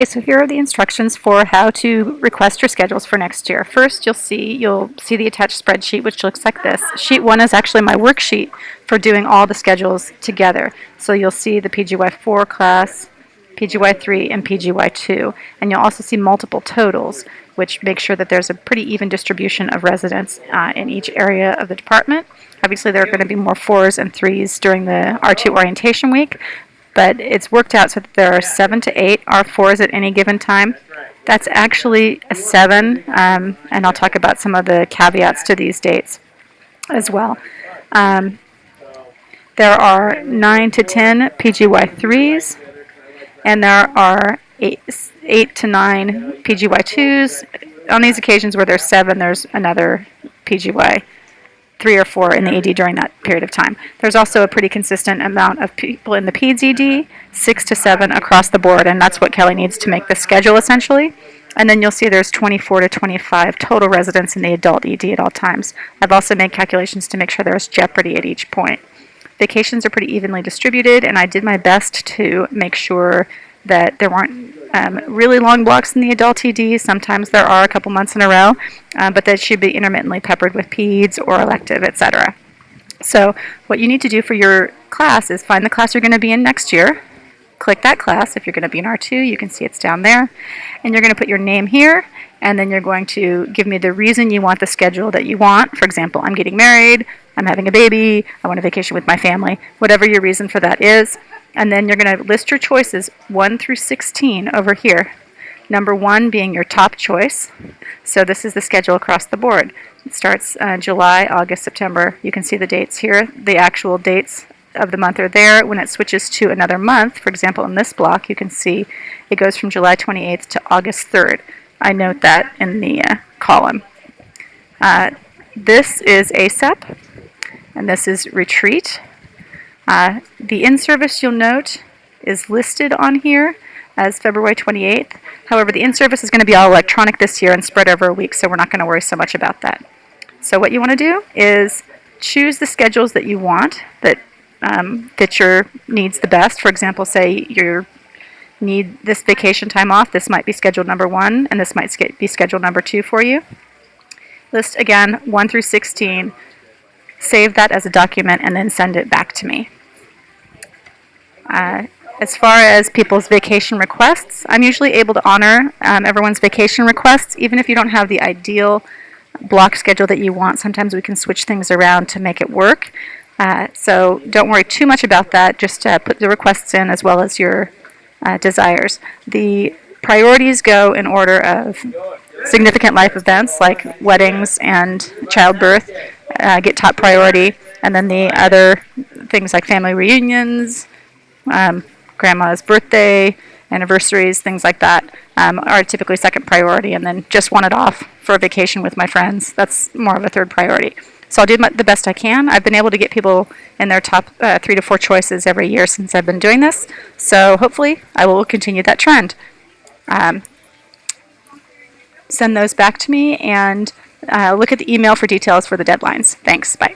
Okay, so here are the instructions for how to request your schedules for next year. First, you'll see the attached spreadsheet, which looks like this. Sheet 1 is actually my worksheet for doing all the schedules together. So you'll see the PGY4 class, PGY3, and PGY2. And you'll also see multiple totals, which make sure that there's a pretty even distribution of residents in each area of the department. Obviously, there are going to be more 4s and 3s during the R2 orientation week, but it's worked out so that there are 7 to 8 R4s at any given time. That's actually a 7, and I'll talk about some of the caveats to these dates as well. There are 9 to 10 PGY3s, and there are 8 to 9 PGY2s. On these occasions where there's 7, there's another PGY 3 or 4 in the ED during that period of time. There's also a pretty consistent amount of people in the PEDS ED, 6 to 7 across the board, and that's what Kelly needs to make the schedule essentially. And then you'll see there's 24 to 25 total residents in the adult ED at all times. I've also made calculations to make sure there's jeopardy at each point. Vacations are pretty evenly distributed, and I did my best to make sure that there weren't really long blocks in the adult ED. Sometimes there are a couple months in a row, but that should be intermittently peppered with PEDS or elective, etc. So what you need to do for your class is find the class you're going to be in next year. Click that class. If you're going to be in R2, you can see it's down there. And you're going to put your name here, and then you're going to give me the reason you want the schedule that you want. For example, I'm getting married, I'm having a baby, I want a vacation with my family, whatever your reason for that is. And then you're going to list your choices 1 through 16 over here. Number 1 being your top choice. So this is the schedule across the board. It starts July, August, September. You can see the dates here. The actual dates of the month are there. When it switches to another month, for example, in this block, you can see it goes from July 28th to August 3rd. I note that in the column. This is ASAP, and this is retreat. The in-service, you'll note, is listed on here as February 28th. However, the in-service is going to be all electronic this year and spread over a week, so we're not going to worry so much about that. So what you want to do is choose the schedules that you want that fit your needs the best. For example, say you need this vacation time off. This might be scheduled number 1, and this might be scheduled number 2 for you. List again 1 through 16. Save that as a document and then send it back to me. As far as people's vacation requests, I'm usually able to honor everyone's vacation requests, even if you don't have the ideal block schedule that you want. Sometimes we can switch things around to make it work. So don't worry too much about that. Just put the requests in as well as your desires. The priorities go in order of significant life events like weddings and childbirth. Get top priority, and then the other things like family reunions, grandma's birthday, anniversaries, things like that are typically second priority, and then just want it off for a vacation with my friends. That's more of a third priority. So I'll do the best I can. I've been able to get people in their top 3 to 4 choices every year since I've been doing this, so hopefully I will continue that trend. Send those back to me, and look at the email for details for the deadlines. Thanks. Bye.